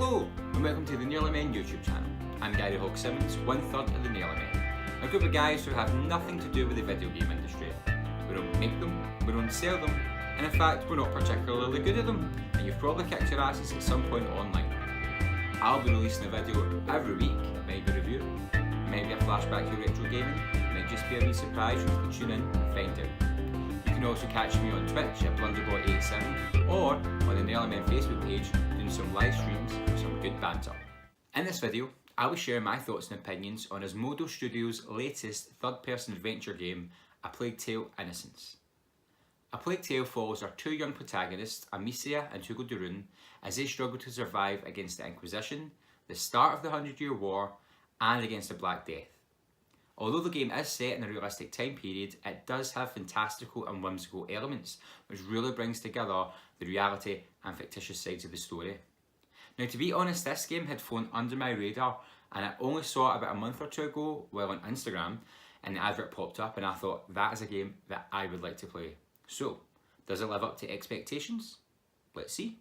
Hello and welcome to the Nearly Men YouTube channel. I'm Garry Hogg-Simmons, 1/3 of the Nearly Men, a group of guys who have nothing to do with the video game industry. We don't make them, we don't sell them, and in fact we're not particularly good at them, and you've probably kicked your asses at some point online. I'll be releasing a video every week, maybe a review, maybe a flashback to retro gaming, might just be a wee surprise for you to tune in and find out. You can also catch me on Twitch at blunderboy87 or on the Nearly Men Facebook page doing some live streams for some good banter. In this video, I'll be sharing my thoughts and opinions on Asmodee Studios' latest third-person adventure game, A Plague Tale: Innocence. A Plague Tale follows our two young protagonists, Amicia and Hugo de Rune, as they struggle to survive against the Inquisition, the start of the 100-Year War, and against the Black Death. Although the game is set in a realistic time period, it does have fantastical and whimsical elements, which really brings together the reality and fictitious sides of the story. Now, to be honest, this game had flown under my radar, and I only saw it about a month or two ago while on Instagram, and the advert popped up, and I thought, that is a game that I would like to play. So, does it live up to expectations? Let's see.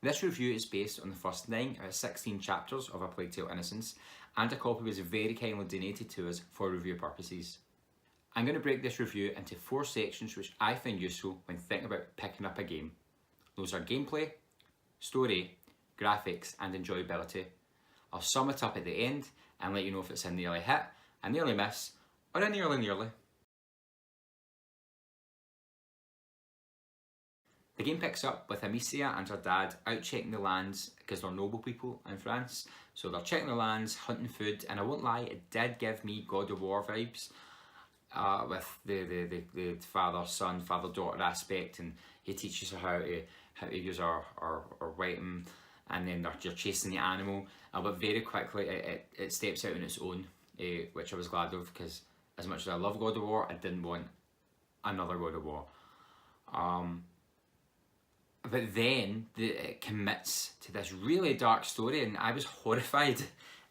This review is based on the first 9 out of 16 chapters of A Plague Tale: Innocence, and a copy was very kindly donated to us for review purposes. I'm going to break this review into 4 sections which I find useful when thinking about picking up a game. Those are gameplay, story, graphics and enjoyability. I'll sum it up at the end and let you know if it's a nearly hit, a nearly miss, or a nearly. The game picks up with Amicia and her dad out checking the lands because they're noble people in France. So they're checking the lands, hunting food, and I won't lie, it did give me God of War vibes with the father-son, father-daughter aspect, and he teaches her how to use her weapon, and then you're chasing the animal. But very quickly it steps out on its own, which I was glad of, because as much as I love God of War, I didn't want another God of War. But then it commits to this really dark story, and I was horrified,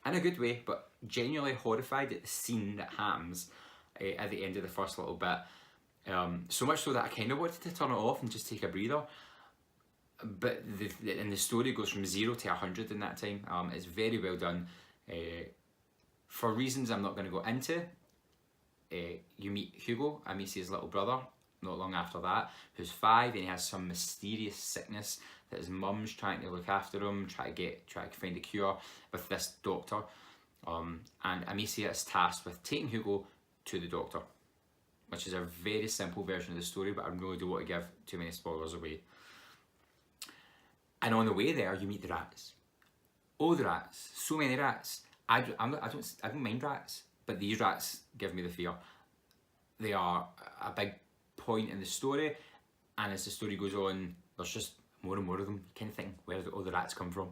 in a good way, but genuinely horrified at the scene that happens at the end of the first little bit. So much so that I kind of wanted to turn it off and just take a breather. But the story goes from 0 to 100 in that time. It's very well done. For reasons I'm not going to go into, you meet Hugo, Amicia's little brother, not long after that, who's 5, and he has some mysterious sickness that his mum's trying to look after him, try to find a cure with this doctor. And Amicia is tasked with taking Hugo to the doctor, which is a very simple version of the story, but I really don't want to give too many spoilers away. And on the way there, you meet the rats. Oh, the rats! So many rats. I don't mind rats, but these rats give me the fear. They are a big point in the story, and as the story goes on, there's just more and more of them. You kind of think, where did all the rats come from?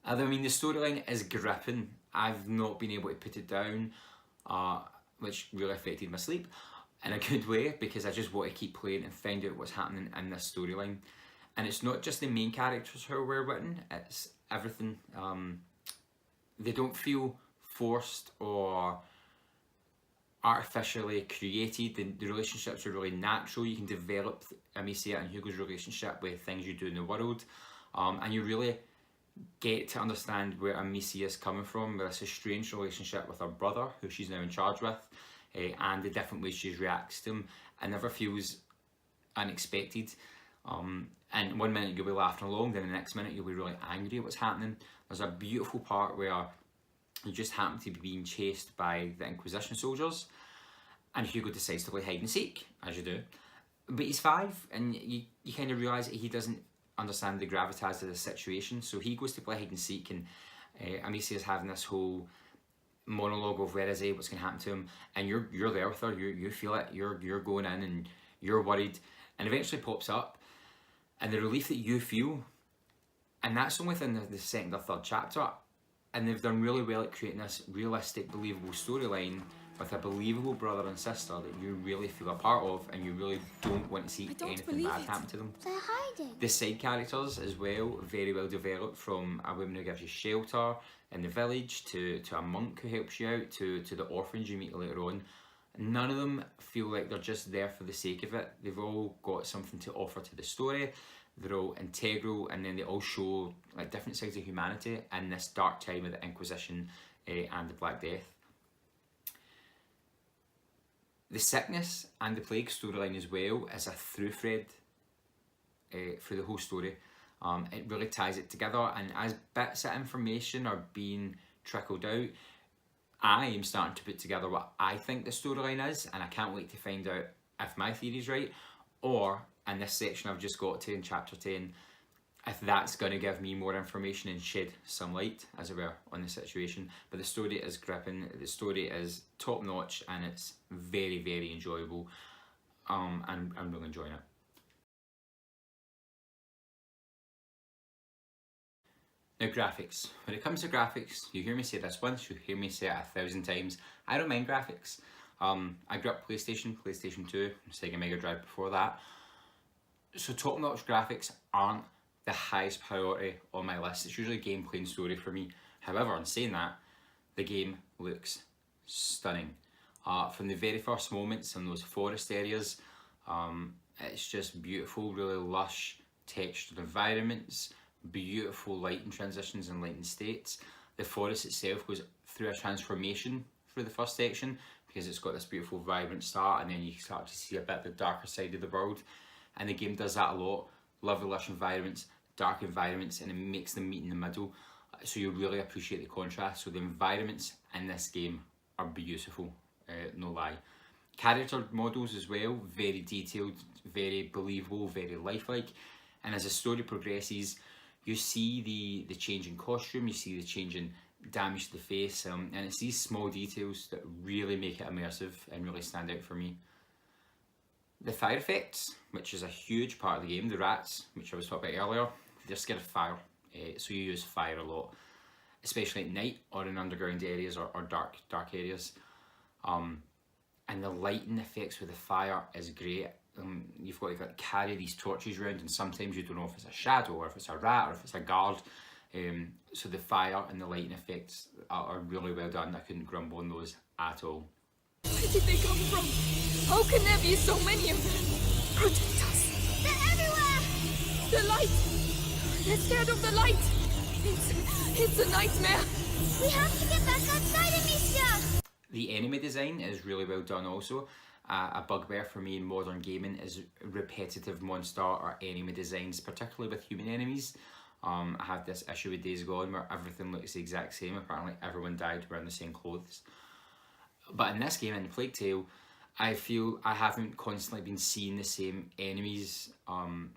I mean, the storyline is gripping. I've not been able to put it down, which really affected my sleep in a good way, because I just want to keep playing and find out what's happening in this storyline. And it's not just the main characters who are well written, it's everything. They don't feel forced or artificially created. The relationships are really natural. You can develop Amicia and Hugo's relationship with things you do in the world, and you really get to understand where Amicia is coming from, with this strange relationship with her brother, who she's now in charge with, and the different ways she reacts to him. It never feels unexpected. And 1 minute you'll be laughing along, then the next minute you'll be really angry at what's happening. There's a beautiful part where you just happen to be being chased by the Inquisition soldiers, and Hugo decides to play hide and seek, as you do. But he's 5, and you kind of realise that he doesn't understand the gravitas of the situation, so he goes to play hide and seek, and Amicia's having this whole monologue of where is he, what's going to happen to him, and you're there with her, you feel it, you're going in and you're worried, and eventually pops up, and the relief that you feel, and that's only within the second or third chapter. And they've done really well at creating this realistic, believable storyline with a believable brother and sister that you really feel a part of, and you really don't want to see anything bad happen to them. They're hiding. The side characters as well, very well developed, from a woman who gives you shelter in the village to a monk who helps you out to the orphans you meet later on. None of them feel like they're just there for the sake of it. They've all got something to offer to the story. They're all integral, and then they all show like different sides of humanity in this dark time of the Inquisition and the Black Death. The sickness and the plague storyline as well is a through thread through the whole story. It really ties it together, and as bits of information are being trickled out, I am starting to put together what I think the storyline is, and I can't wait to find out if my theory's right, or in this section I've just got to in chapter 10, if that's going to give me more information and shed some light, as it were, on the situation. But the story is gripping, the story is top notch, and it's very, very enjoyable. And I'm really enjoying it. Now, graphics. When it comes to graphics, you hear me say this once, you hear me say it 1,000 times. I don't mind graphics. I grew up PlayStation 2, Sega Mega Drive before that. So top-notch graphics aren't the highest priority on my list. It's usually gameplay and story for me. However, in saying that, the game looks stunning. From the very first moments in those forest areas, it's just beautiful, really lush textured environments, beautiful lighting transitions and lighting states. The forest itself goes through a transformation through the first section because it's got this beautiful vibrant start, and then you start to see a bit of the darker side of the world, and the game does that a lot. Lovely lush environments, dark environments, and it makes them meet in the middle, so you really appreciate the contrast. So the environments in this game are beautiful, no lie. Character models as well, very detailed, very believable, very lifelike, and as the story progresses, you see the change in costume, you see the change in damage to the face, and it's these small details that really make it immersive and really stand out for me. The fire effects, which is a huge part of the game, the rats, which I was talking about earlier, they're scared of fire, so you use fire a lot, especially at night or in underground areas or dark areas. And the lighting effects with the fire is great. You've got to carry these torches around, and sometimes you don't know if it's a shadow or if it's a rat or if it's a guard. So the fire and the lighting effects are really well done. I couldn't grumble on those at all. Where did they come from? How can there be so many of them? Protect us. They're everywhere! The light! They're scared of the light! It's a nightmare! We have to get back outside, Amicia! The enemy design is really well done also. A bugbear for me in modern gaming is repetitive monster or enemy designs, particularly with human enemies. I had this issue with Days Gone where everything looks the exact same. Apparently everyone died wearing the same clothes. But in this game, in Plague Tale, I feel I haven't constantly been seeing the same enemies,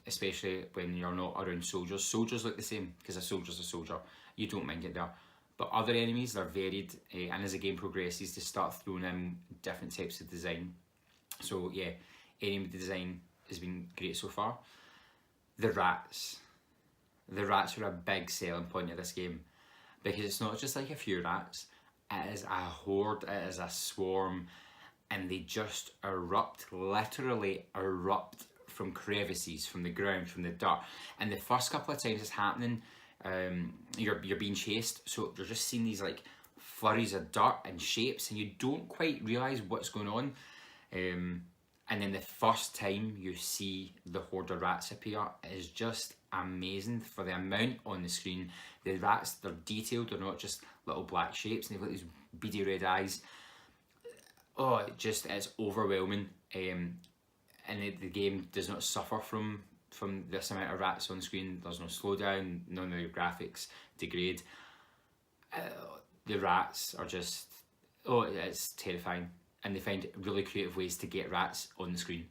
especially when you're not around soldiers. Soldiers look the same because a soldier's a soldier. You don't mind it there. But other enemies are varied, and as the game progresses, they start throwing in different types of design. So yeah, enemy design has been great so far. The rats. The rats are a big selling point of this game because it's not just like a few rats, it is a horde, it is a swarm, and they just erupt, literally erupt from crevices, from the ground, from the dirt. And the first couple of times it's happening, you're being chased, so you're just seeing these like flurries of dirt and shapes, and you don't quite realise what's going on. And then the first time you see the horde of rats appear is just amazing for the amount on the screen. The rats, they're detailed, they're not just little black shapes, and they've got these beady red eyes. Oh, it's overwhelming. And the game does not suffer from this amount of rats on screen. There's no slowdown, none of the graphics degrade. The rats are just, it's terrifying. And they find really creative ways to get rats on the screen.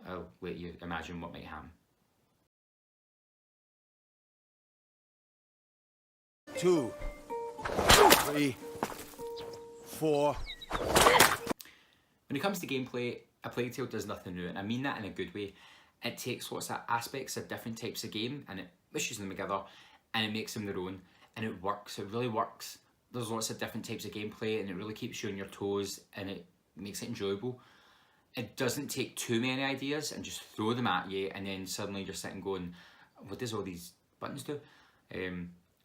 I'll let you imagine what might happen. 2, 3, 4. When it comes to gameplay, A Plague Tale does nothing new, and I mean that in a good way. It takes lots of aspects of different types of game and it mushes them together and it makes them their own, and it works, it really works. There's lots of different types of gameplay and it really keeps you on your toes and it makes it enjoyable. It doesn't take too many ideas and just throw them at you and then suddenly you're sitting going, what does all these buttons do?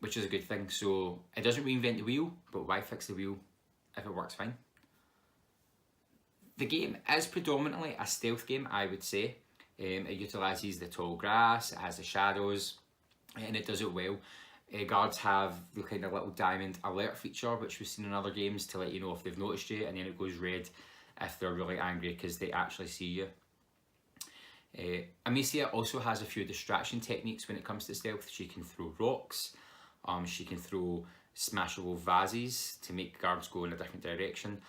Which is a good thing. So it doesn't reinvent the wheel, but why fix the wheel if it works fine? The game is predominantly a stealth game, I would say. It utilises the tall grass, it has the shadows, and it does it well. Guards have the kind of little diamond alert feature, which we've seen in other games, to let you know if they've noticed you, and then it goes red if they're really angry because they actually see you. Amicia also has a few distraction techniques when it comes to stealth. She can throw rocks, she can throw smashable vases to make guards go in a different direction,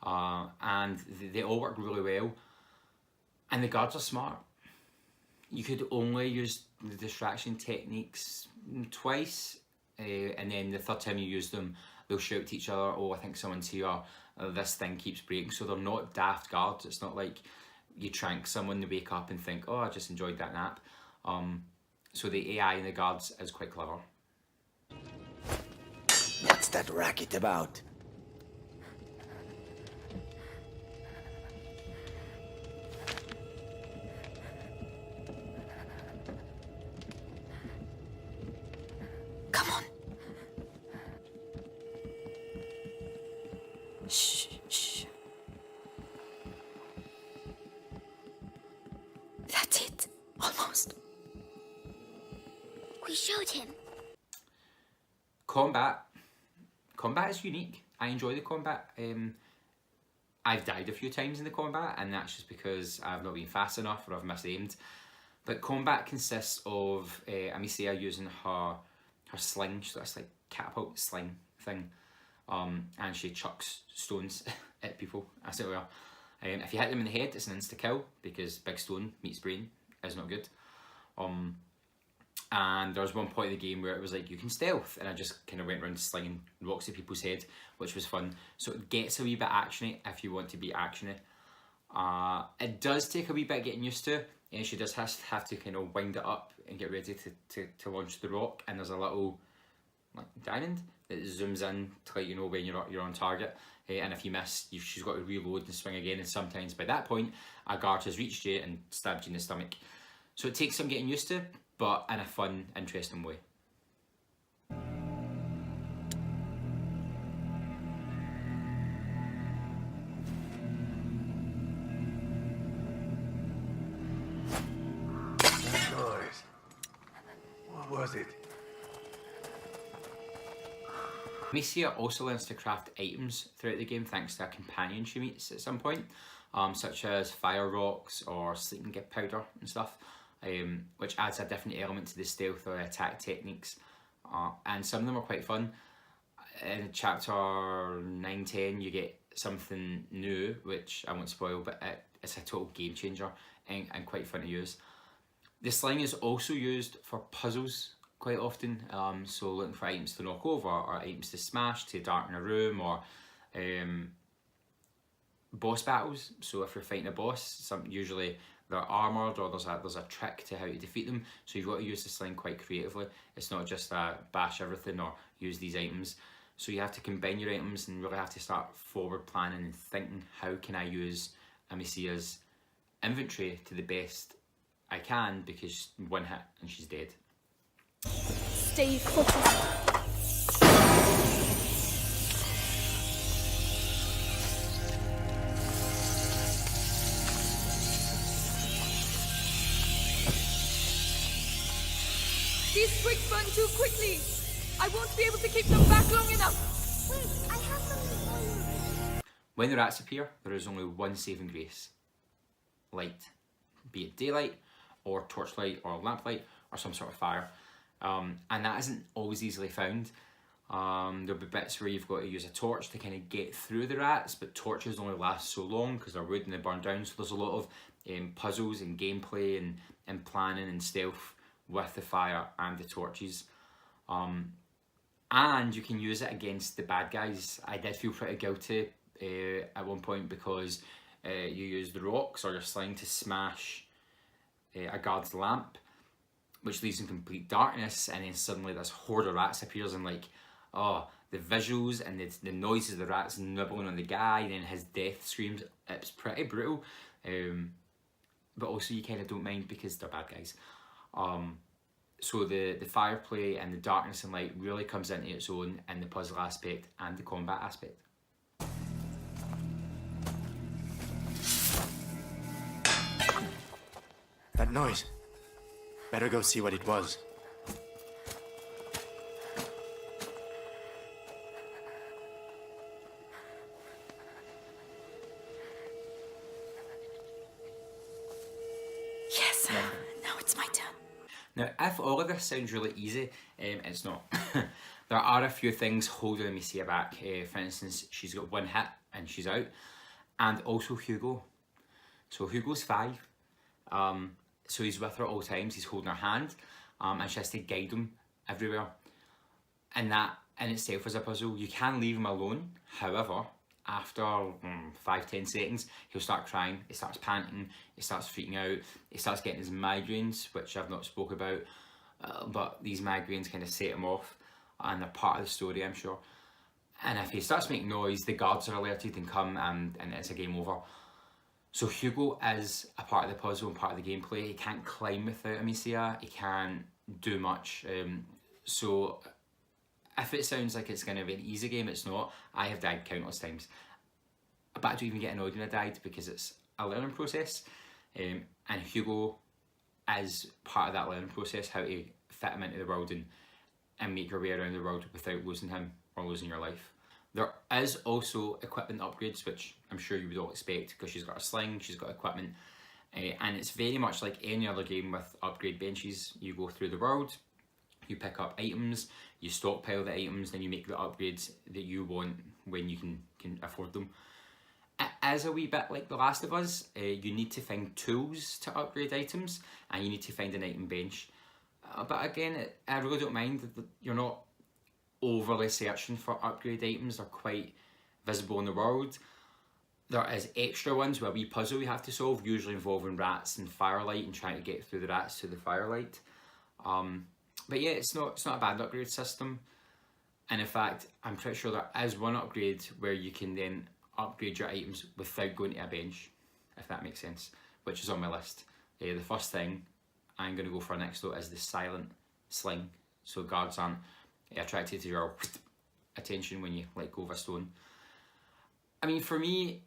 and they all work really well, and the guards are smart. You could only use the distraction techniques twice, and then the third time you use them, they'll shout to each other, oh, I think someone's here, this thing keeps breaking. So they're not daft guards. It's not like you trank someone to wake up and think, oh, I just enjoyed that nap. So the AI in the guards is quite clever. What's that racket about? Come on. Shh, shh. That's it. Almost. We showed him. Combat is unique. I enjoy the combat. I've died a few times in the combat, and that's just because I've not been fast enough or I've misaimed. But combat consists of Amicia using her sling, so that's like catapult sling thing, and she chucks stones at people, as it were. If you hit them in the head, it's an insta kill because big stone meets brain is not good. And there was one point in the game where it was like, you can stealth, and I just kind of went around slinging rocks at people's head, which was fun. So it gets a wee bit actiony if you want to be actiony. It does take a wee bit getting used to, and she does have to kind of wind it up and get ready to launch the rock, and there's a little like diamond that zooms in to let you know when you're on target, and if you miss, she's got to reload and swing again, and sometimes by that point a guard has reached you and stabbed you in the stomach. So it takes some getting used to, but in a fun, interesting way. That noise. What was it? Amicia also learns to craft items throughout the game thanks to a companion she meets at some point, such as fire rocks or sleeping gift powder and stuff, which adds a different element to the stealth or attack techniques, and some of them are quite fun. In chapter 9-10 you get something new, which I won't spoil, but it's a total game changer and quite fun to use. The sling is also used for puzzles quite often, so looking for items to knock over or items to smash to darken a room, or boss battles. So if you're fighting a boss, usually they're armoured or there's a trick to how to defeat them, so you've got to use the sling quite creatively. It's not just bash everything or use these items. So you have to combine your items and really have to start forward planning and thinking, how can I use Amicia's inventory to the best I can, because one hit and she's dead. Stay focused. These twigs burn too quickly. I won't be able to keep them back long enough. Wait, I have something for you. When the rats appear, there is only one saving grace: light, be it daylight or torchlight or lamplight or some sort of fire, and that isn't always easily found. There'll be bits where you've got to use a torch to kind of get through the rats, but torches only last so long because they're wood and they burn down. So there's a lot of puzzles and gameplay and planning and stealth with the fire and the torches. And you can use it against the bad guys. I did feel pretty guilty at one point because you use the rocks or your sling to smash a guard's lamp, which leaves in complete darkness, and then suddenly this horde of rats appears, and like, oh, the visuals and the noises of the rats nibbling on the guy and then his death screams, it's pretty brutal. But also you kind of don't mind because they're bad guys. So the fire play and the darkness and light really comes into its own in the puzzle aspect and the combat aspect. That noise. Better go see what it was. Yes. Now it's my turn. Now, if all of this sounds really easy, it's not. There are a few things holding Amicia back. For instance, she's got one hit and she's out. And also Hugo. So Hugo's 5. So he's with her at all times. He's holding her hand. And she has to guide him everywhere. And that in itself is a puzzle. You can leave him alone. However, after 5-10 seconds, he'll start crying, he starts panting, he starts freaking out, he starts getting his migraines, which I've not spoke about, but these migraines kind of set him off, and they're part of the story, I'm sure. And if he starts making noise, the guards are alerted and come, and it's a game over. So Hugo is a part of the puzzle and part of the gameplay. He can't climb without Amicia, he can't do much, so if it sounds like it's going to be an easy game, it's not. I have died countless times. But I don't even get annoyed when I died because it's a learning process. And Hugo is part of that learning process, how to fit him into the world and make your way around the world without losing him or losing your life. There is also equipment upgrades, which I'm sure you would all expect because she's got a sling, she's got equipment. And it's very much like any other game with upgrade benches. You go through the world, you pick up items, you stockpile the items, then you make the upgrades that you want when you can afford them. It is a wee bit like The Last of Us. You need to find tools to upgrade items, and you need to find an item bench. But again, I really don't mind that you're not overly searching for upgrade items. They're quite visible in the world. There is extra ones where we puzzle you have to solve, usually involving rats and firelight and trying to get through the rats to the firelight. But yeah, it's not a bad upgrade system. And in fact, I'm pretty sure there is one upgrade where you can then upgrade your items without going to a bench, if that makes sense, which is on my list. The first thing I'm going to go for next though is the silent sling, so guards aren't attracted to your attention when you let go of a stone. I mean, for me,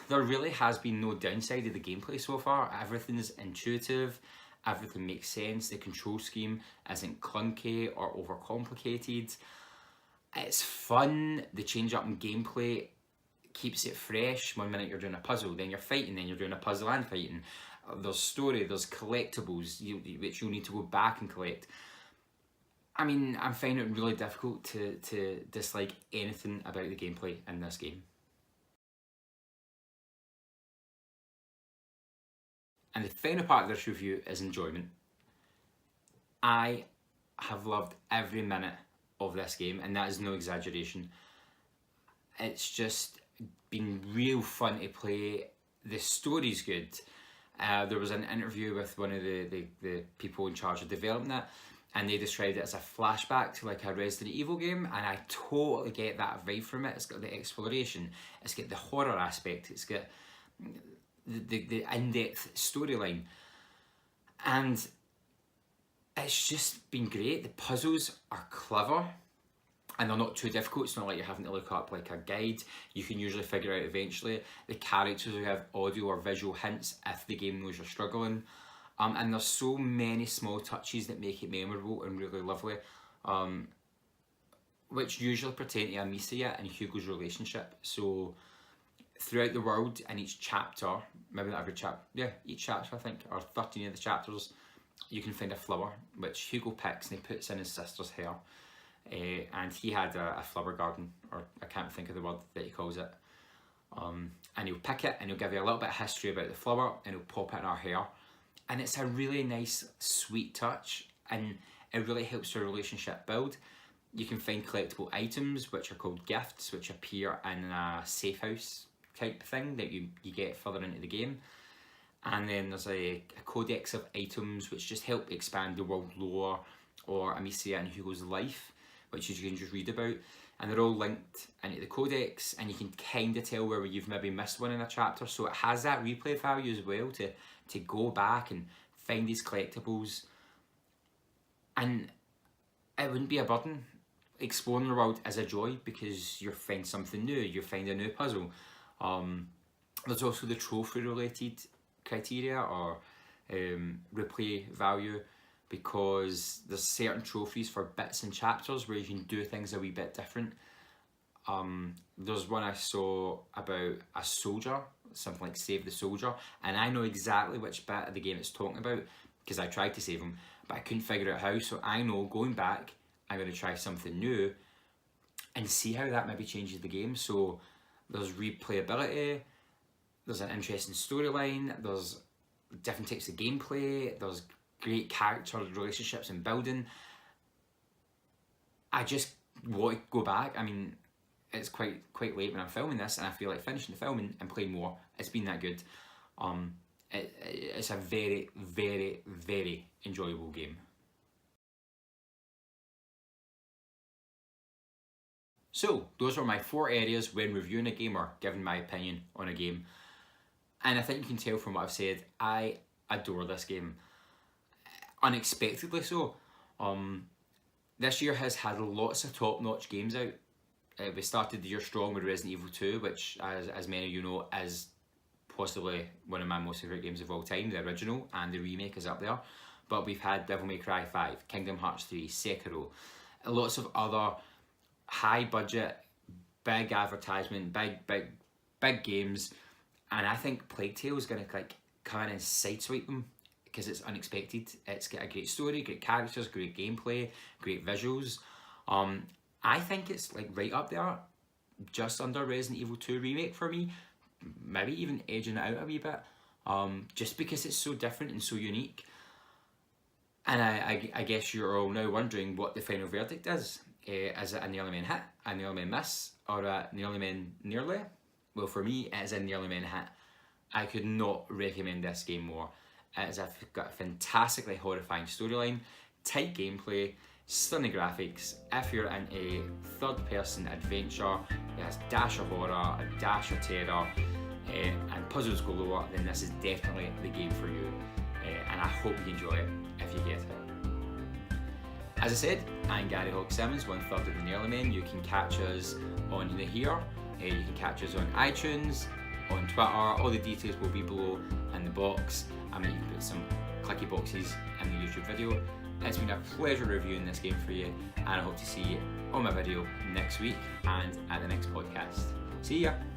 there really has been no downside of the gameplay so far. Everything's intuitive. Everything makes sense. The control scheme isn't clunky or overcomplicated. It's fun. The change up in gameplay keeps it fresh. One minute you're doing a puzzle, then you're fighting, then you're doing a puzzle and fighting. There's story, there's collectibles which you'll need to go back and collect. I mean, I'm finding it really difficult to dislike anything about the gameplay in this game. And the final part of this review is enjoyment. I have loved every minute of this game, and that is no exaggeration. It's just been real fun to play. The story's good. There was an interview with one of the people in charge of developing it, and they described it as a flashback to like a Resident Evil game, and I totally get that vibe from it. It's got the exploration, it's got the horror aspect, it's got the in-depth storyline, and it's just been great. The puzzles are clever and they're not too difficult. It's not like you're having to look up like a guide. You can usually figure out eventually. The characters will have audio or visual hints if the game knows you're struggling, and there's so many small touches that make it memorable and really lovely, which usually pertain to Amicia and Hugo's relationship. So throughout the world, in each chapter, maybe not every chapter, yeah, each chapter I think, or 13 of the chapters, you can find a flower, which Hugo picks and he puts in his sister's hair. And he had a flower garden, or I can't think of the word that he calls it. And he'll pick it and he'll give you a little bit of history about the flower and he'll pop it in her hair. And it's a really nice, sweet touch, and it really helps the relationship build. You can find collectible items, which are called gifts, which appear in a safe house type thing that you get further into the game. And then there's a codex of items which just help expand the world lore or Amicia and Hugo's life, which you can just read about. And they're all linked into the codex, and you can kind of tell where you've maybe missed one in a chapter. So it has that replay value as well to go back and find these collectibles. And it wouldn't be a burden. Exploring the world is a joy because you find something new, you find a new puzzle. There's also the trophy related criteria, or replay value, because there's certain trophies for bits and chapters where you can do things a wee bit different. There's one I saw about a soldier, something like save the soldier, and I know exactly which bit of the game it's talking about because I tried to save him, but I couldn't figure out how. So I know going back, I'm going to try something new and see how that maybe changes the game. So there's replayability, there's an interesting storyline, there's different types of gameplay, there's great character relationships and building. I just want to go back. I mean, it's quite late when I'm filming this, and I feel like finishing the filming and playing more. It's been that good. It's a very, very, very enjoyable game. So those are my 4 areas when reviewing a game or giving my opinion on a game. And I think you can tell from what I've said, I adore this game. Unexpectedly so. This year has had lots of top-notch games out. We started the year strong with Resident Evil 2, which, as many of you know, is possibly one of my most favourite games of all time. The original and the remake is up there. But we've had Devil May Cry 5, Kingdom Hearts 3, Sekiro, lots of other high-budget, big advertisement, big games. And I think Plague Tale is going to come in and sideswipe them because it's unexpected. It's got a great story, great characters, great gameplay, great visuals. I think it's right up there, just under Resident Evil 2 Remake for me. Maybe even edging it out a wee bit, just because it's so different and so unique. And I guess you're all now wondering what the final verdict is. Is it a nearly man hit, a nearly man miss, or a nearly man nearly? Well, for me, it is a nearly man hit. I could not recommend this game more. It's got a fantastically horrifying storyline, tight gameplay, stunning graphics. If you're in a third-person adventure, it has a dash of horror, a dash of terror, and puzzles galore, then this is definitely the game for you. And I hope you enjoy it if you get it. As I said, I'm Garry Hogg-Simmons, 1/3 of the Nearly Men. You can catch us on here. You can catch us on iTunes, on Twitter. All the details will be below in the box. I mean, you can put some clicky boxes in the YouTube video. It's been a pleasure reviewing this game for you, and I hope to see you on my video next week and at the next podcast. See ya!